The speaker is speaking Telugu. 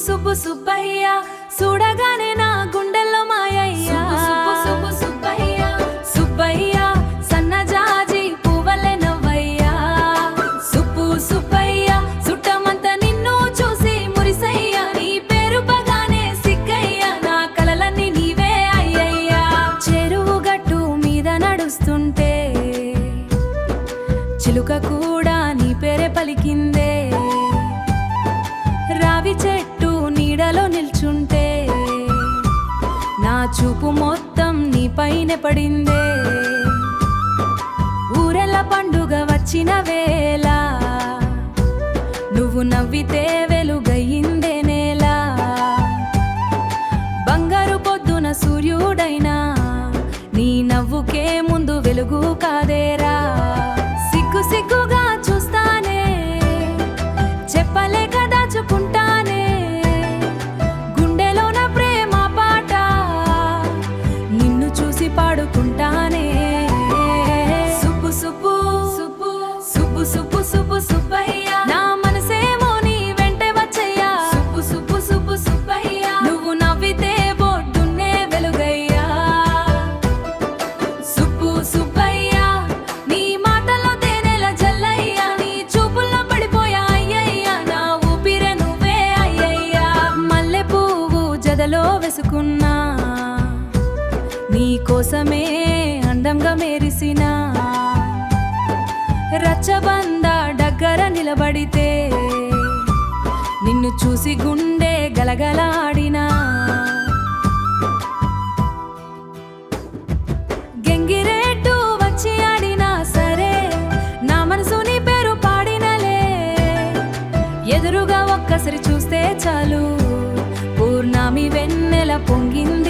సుబ్బు సుబ్బయ్య చూడగానే నా గుండెల్లో మాయయ్యా సుబ్బు సుబ్బయ్య సుబ్బయ్య సన్నజాజి పువ్వలే నవ్వయ్యా సుబ్బు సుబ్బయ్య సుట్టమంతా నిన్ను చూసి మురిసయ్యా నీ పేరు బగానే సిగ్గయ్యా నా కలలన్నీ నీవే అయ్యయ్యా చెరువు గట్టు మీద నడుస్తుంటే చిలుక కూడా నీ పేరే పలికిందే రావి చెట్టు నీడలో నిల్చుంటే నా చూపు మొత్తం నీ పైనే పడిందే ఊరెల పండుగ వచ్చిన వేళ నువ్వు నవ్వితే వెలుగయ్యిందే నేల బంగారు పొద్దున సూర్యుడైనా నీ నవ్వుకే ముందు వెలుగు కాదేరా సిగ్గు సిగ్గుగా చూస్తానే చెప్పలేక దాచుకుంటానే గుండెలోన ప్రేమ పాట నిన్ను చూసి పాడుకుంటానే సుబ్బు సుబ్బు సుబ్బు సుబ్బు సుబ్బు సుబ్బు సుబ్బయ్య నా మనసేమో నీ వెంటే వచ్చయ్యా సుబ్బు సుబ్బు సుబ్బు సుబ్బయ్య నువ్వు నవ్వితే బొడ్డున్నే వెలుగయ్యా సుబ్బు సుబ్బయ్య నీ మాటలో తేనెల జల్లయ్యా నీ చూపుల్లో పడిపోయా అయ్యయ్యా నా ఊపిరే నువ్వే అయ్యయ్యా మల్లె పువ్వు జదలో వేసుకున్నా నీ కోసమే అందంగా మెరిసినా రచ్చబంద దగ్గర నిలబడితే నిన్ను చూసి గుండె గలగలాడినా గెంగిరేటు వచ్చి ఆడినా సరే నా మనసు నీ పేరు పాడినలే ఎదురుగా ఒక్కసారి చూస్తే చాలు పూర్ణమి వెన్నెల పొంగింది